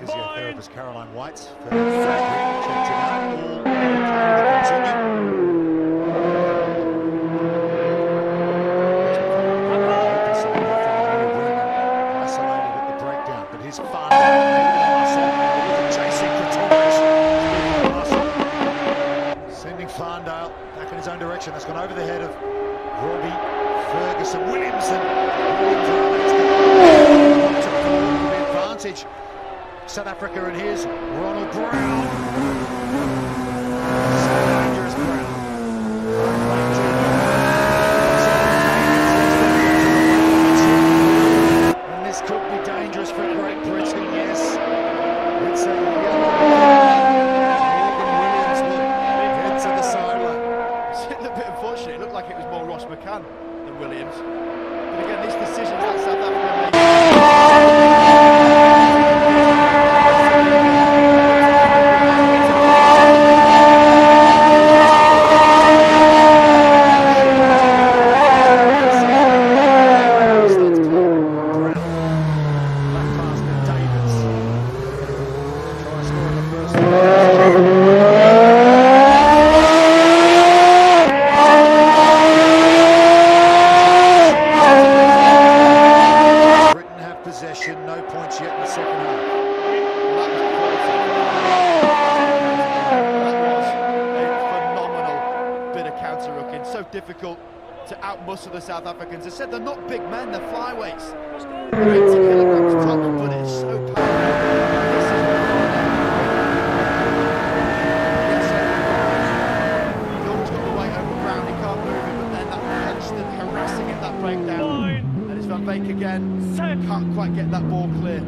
Physiotherapist Caroline White checked it out. All okay to continue. Isolated at the breakdown, but his fun, chasing Pretorius, sending Farndale back in his own direction. That's gone over the head of Robbie Ferguson. Williamson to the advantage. South Africa, and here's Ronald Brown. So dangerous, Brown. And this could be dangerous for Great Britain, yes. It's a yellow. Morgan Williams will head to the sideline. It's a little bit unfortunate. It looked like it was more Ross McCann than Williams. But again, these decisions that South Africa made. No points yet in the second half. That was a phenomenal bit of counter-rucking. So difficult to outmuscle the South Africans. I said they're not big men, they're flyweights. 80 kilograms top, but it's so powerful. He's always got the weight over ground, he can't move it, but then that constant harassing at that breakdown. And it's Van Beek again. Can't quite get that ball clear.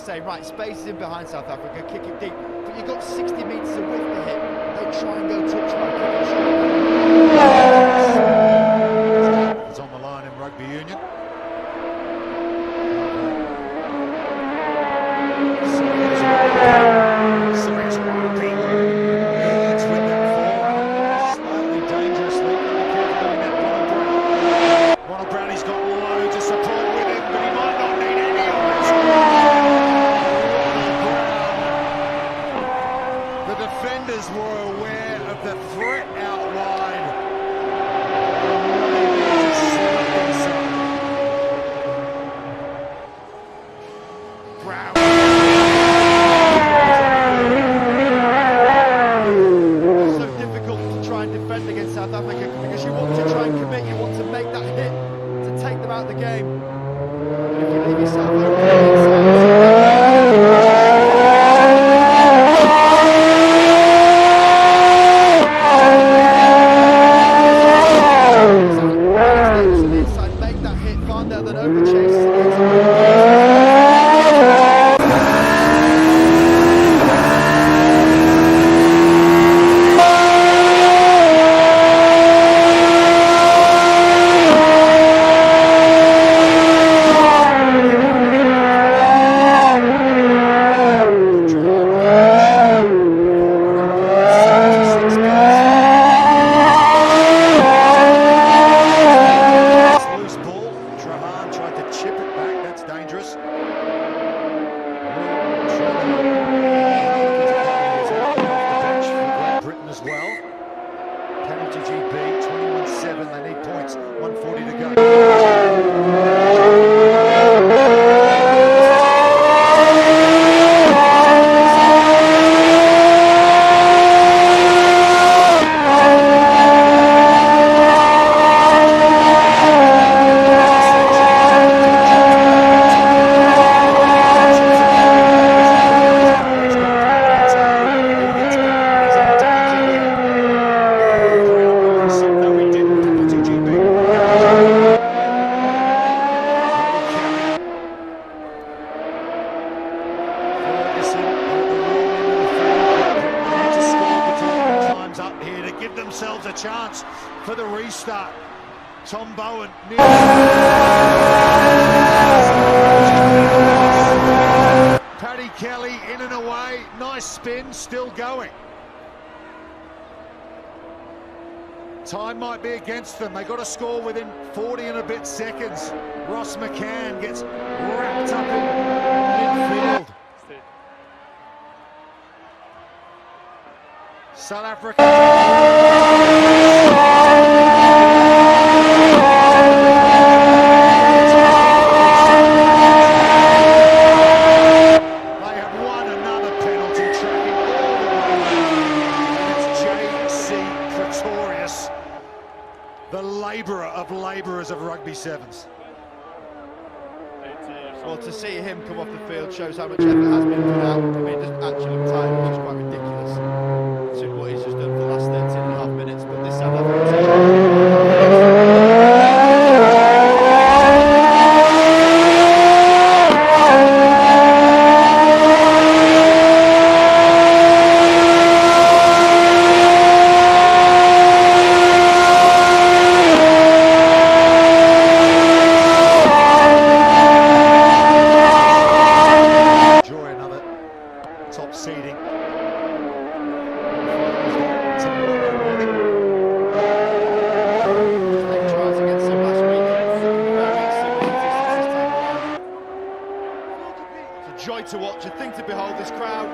saying, right, space is in behind South Africa, kick it deep, but you've got 60 metres of width to hit. They try and go touch by kick it straight. It's on the line in rugby union. Serious rugby leads with them forearm, slightly dangerously. Ronald Brownie's got loads of support with him, but he might not need any of it. The defenders were aware of the threat out wide. Brown. So difficult to try and defend against South Africa because you want to try and commit, you want to make that hit to take them out of the game. But if you leave yourself open inside, make that hit, find out that over chase. Penalty GB, 21-7, they need points, 140 to go. Give themselves a chance for the restart. Tom Bowen. Paddy Kelly in and away. Nice spin, still going. Time might be against them. They got to score within 40 and a bit seconds. Ross McCann gets wrapped up in midfield. South Africa. They have won another penalty, tracking all the way. It's JC Pretorius, the labourer of labourers of rugby sevens. Well, to see him come off the field shows how much effort has been put out. I mean, it doesn't actually look tired, which is quite ridiculous. To what he's just done for the last 13.5 minutes, but this South African team. Enjoy another top seeding. Joy to watch, a thing to behold, this crowd.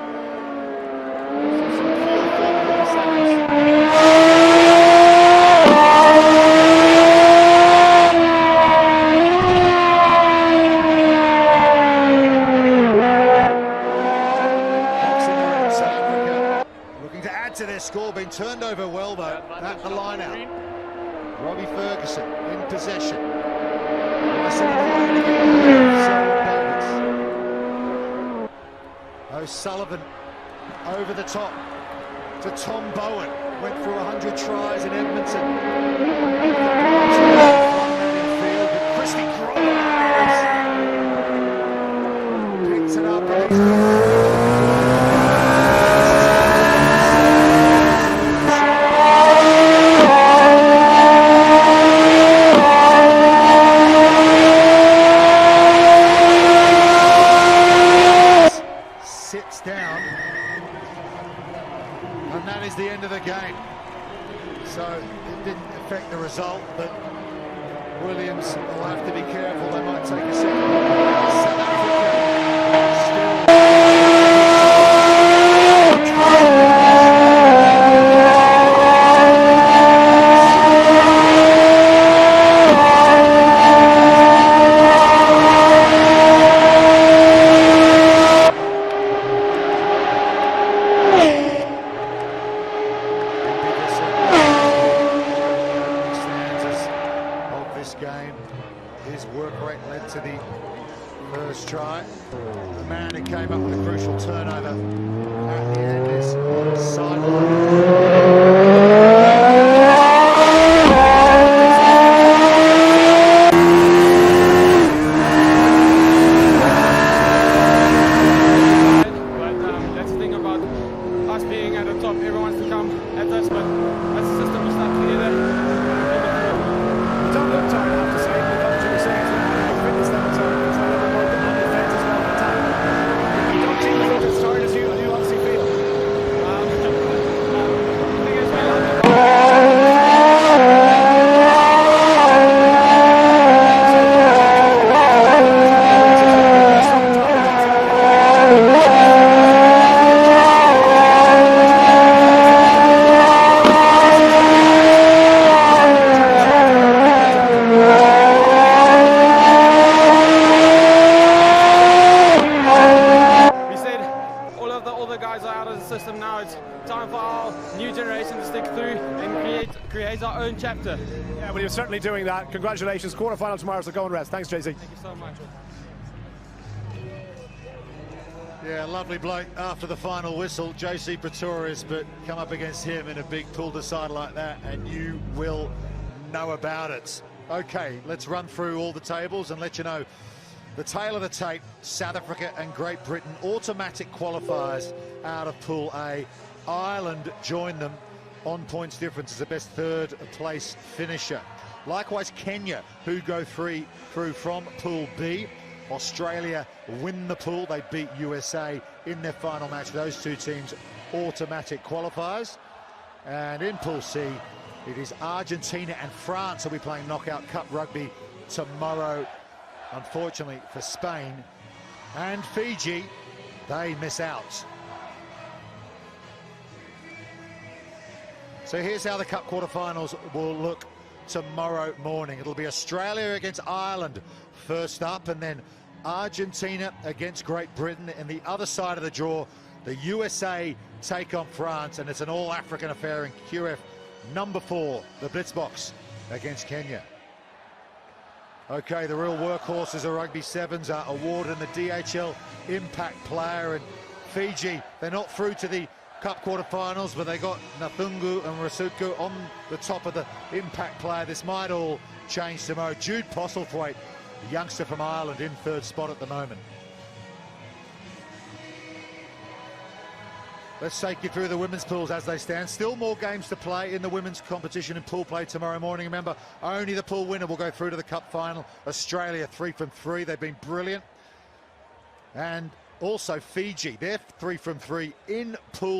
Looking to add to their score, being turned over well though. That's the line out. Robbie Ferguson in possession. O'Sullivan over the top to Tom Bowen. Went through 100 tries in Edmonton. Christy Grover picked it up. is the end of the game. So it didn't affect the result, but Williams will have to be careful. They might take a second look. South Africa still. Game. His work rate led to the first try. The man who came up with a crucial turnover at the end is That's the thing about us being at the top. Everyone wants to come at us, but as a system we start together. Don't look tired, I have to say. The coach was saying to fitness levels are trying to work on defence as well as attack. You don't seem to look as tired as you obviously feel. System now. It's time for our new generation to stick through and create our own chapter. Yeah, well, you're certainly doing that. Congratulations. Quarterfinal tomorrow, so go and rest. Thanks, JC. Thank you so much. Yeah, lovely bloke after the final whistle, JC Pretorius, but come up against him in a big pool decider like that and you will know about it. Okay, let's run through all the tables and let you know the tail of the tape. South Africa and Great Britain, automatic qualifiers out of Pool A. Ireland joined them on points difference as the best third place finisher. Likewise, Kenya, who go through from Pool B. Australia win the pool. They beat USA in their final match. Those two teams automatic qualifiers. And in Pool C, it is Argentina and France who will be playing Knockout Cup rugby tomorrow. Unfortunately for Spain and Fiji, they miss out. So here's how the Cup quarterfinals will look tomorrow morning. It'll be Australia against Ireland first up, and then Argentina against Great Britain. And the other side of the draw, the USA take on France, and it's an all-African affair in QF number 4, the Blitzboks against Kenya. Okay, the real workhorses of Rugby Sevens are awarded the DHL Impact Player, and Fiji, they're not through to the Cup quarterfinals, but they got Nathungu and Rasuku on the top of the Impact Player. This might all change tomorrow. Jude Postlethwaite, the youngster from Ireland, in third spot at the moment. Let's take you through the women's pools as they stand. Still more games to play in the women's competition in pool play tomorrow morning. Remember, only the pool winner will go through to the Cup final. Australia 3 from 3. They've been brilliant. And also Fiji, they're 3 from 3 in pool.